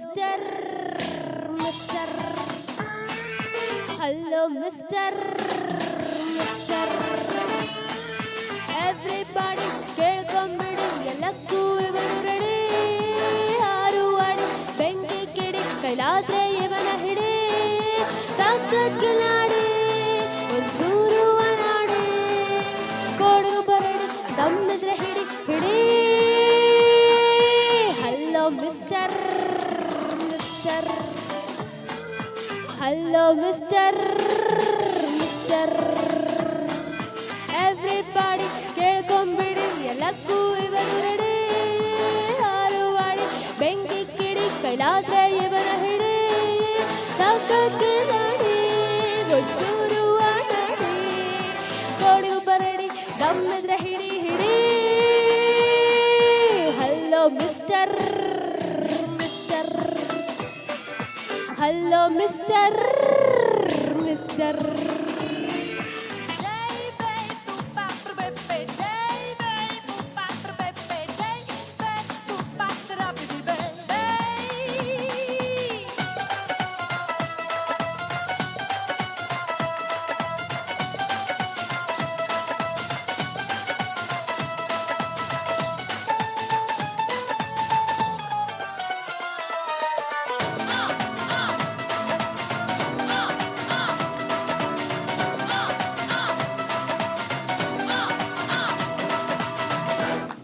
Mister mister hello mister mister everybody ಕೇಳ್ಕೊಂಬಿಡಿ ಎಲ್ಲಕ್ಕೂ ಇವನು ರೆಡಿ ಹಾರು ಆಡಿ ಬೆಂಕಿ ಕಿಡಿ ಕೈಲಾದ್ರೆ ಇವನ ಹಿಡಿ ತಕ್ಕಲಾಡಿ ಒಂಚೂರು ಅನಾಡಿ ಕೊಡಗು ಬರಡಿ ದಮ್ಮಿದ್ರೆ ಹಿಡಿ ಹಿಡಿ hello mister mister hello mister mister everybody ಕೇಳ್ಕೊಂಬಿಡಿ ಎಲ್ಲಕ್ಕೂ ಇವನು ರೆಡಿ ಹಾರು ಆಡಿ ಬೆಂಕಿ ಕಿಡಿ ಕೈಲಾದ್ರೆ ಇವನ ಹಿಡಿ ತಕ್ಕಲಾಡಿ ಒಂಚೂರು ಆನಾಡಿ ಕೊಡಗು ಬರಡಿ ದಮ್ಮಿದ್ರೆ ಹಿಡಿ ಹಿಡಿ hello mister mister hello mister mister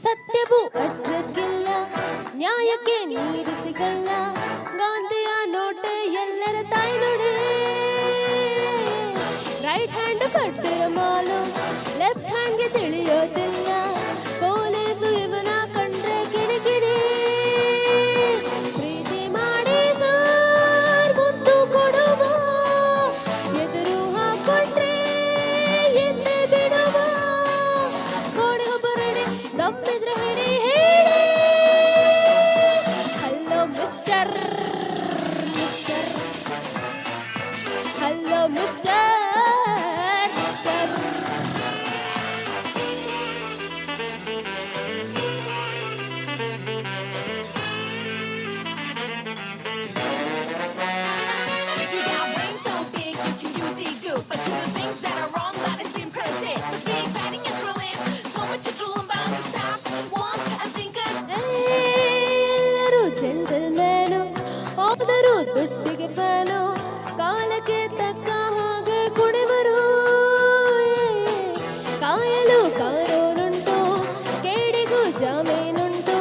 ಸತ್ಯವು ಅಡ್ರೆಸ್ಗಿಲ್ಲ ನ್ಯಾಯಕ್ಕೆ ನೀರು ಸಿಗಲ್ಲ ಗಾಂಧಿಯ ನೋಟೆ ಎಲ್ಲರ ತಾಯಿ ನೋಡಿ ರೈಟ್ ಹ್ಯಾಂಡ್ ಕಟ್ಟಿರ ಮಾಲು ಲೆಫ್ಟ್ ಹ್ಯಾಂಡ್ಗೆ ತಿಳಿಯೋದಿಲ್ಲ ಪೊಲೀಸು ಇವನ ಕಂಡ್ರೆ ಕಿಡಿಕಿಡಿ ಪ್ರೀತಿ ಮಾಡಿ ಸಾರ್ ಮುತ್ತು ಕೊಡುವ ಎದುರು ಹಾಕೊಂಡ್ರೆ ಎದ್ದೆ ಬಿಡುವ ಕೊಡಗು ಬರಡಿ ದಮ್ಮಿದ್ರೆ ಹಿಡಿ ಹೇಳಿ hello mister mister hello mister mister You got brain so big you can use ego, but you do things that are wrong, that is impressive. But being exciting is thrilling, so much to do, I'm bound to stop once and think of. ಎಲ್ಲರೂ ಜೆಂಟಲ್ಮ್ಯಾನು ಹೋದರು ದುಡ್ಡಿಗೆ fan ಕಾಲಕ್ಕೆ ತಕ್ಕ ಹಾಗೆ ಕುಡಿವರು ಕಾಯಲು ಕಾನೂನುಂಟು ಕೇಡಿಗೂ ಜಾಮೀನುಂಟು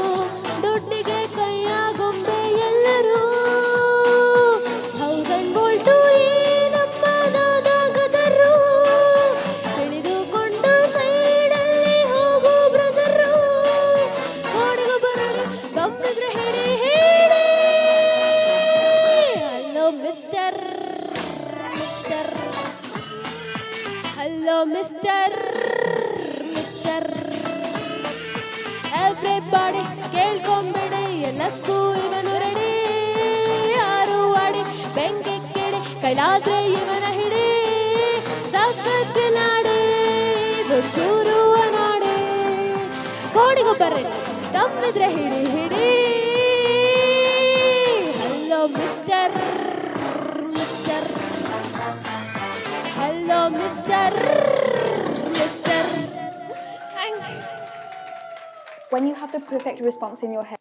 ದುಡ್ಡಿಗೆ ಕೈಯ ಗೊಂಬೆ ಎಲ್ಲರೂ 1000 ವೋಲ್ಟು ಈ ನಮ್ಮ ದಾದಾಗದರು ತಿಳಿದುಕೊಂಡು ಸೈಡಲ್ಲಿ ಹೋಗು ಬ್ರದರು ಕೊಡಗು ಬರಡಿ ದಮ್ಮಿದ್ರೆ ಹಿಡಿ ಹೇಳಿ hello mister mister hello mister mister everybody ಕೇಳ್ಕೊಂಬಿಡಿ ಎಲ್ಲಕ್ಕೂ ಇವನು ರೆಡಿ ಯಾರು ಆಡಿ ಬೆಂಕಿ ಕಿಡಿ ಕೈಲಾದ್ರೆ ಇವನ ಹಿಡಿ ತಕ್ಕಲಾಡಿ ಒಂಚೂರು ಅನಾಡಿ ಕೊಡಗು ಬರಡಿ ದಮ್ಮಿದ್ರೆ ಹಿಡಿ ಹಿಡಿ hello mister mister hello mister mister thank you When you have the perfect response in your head,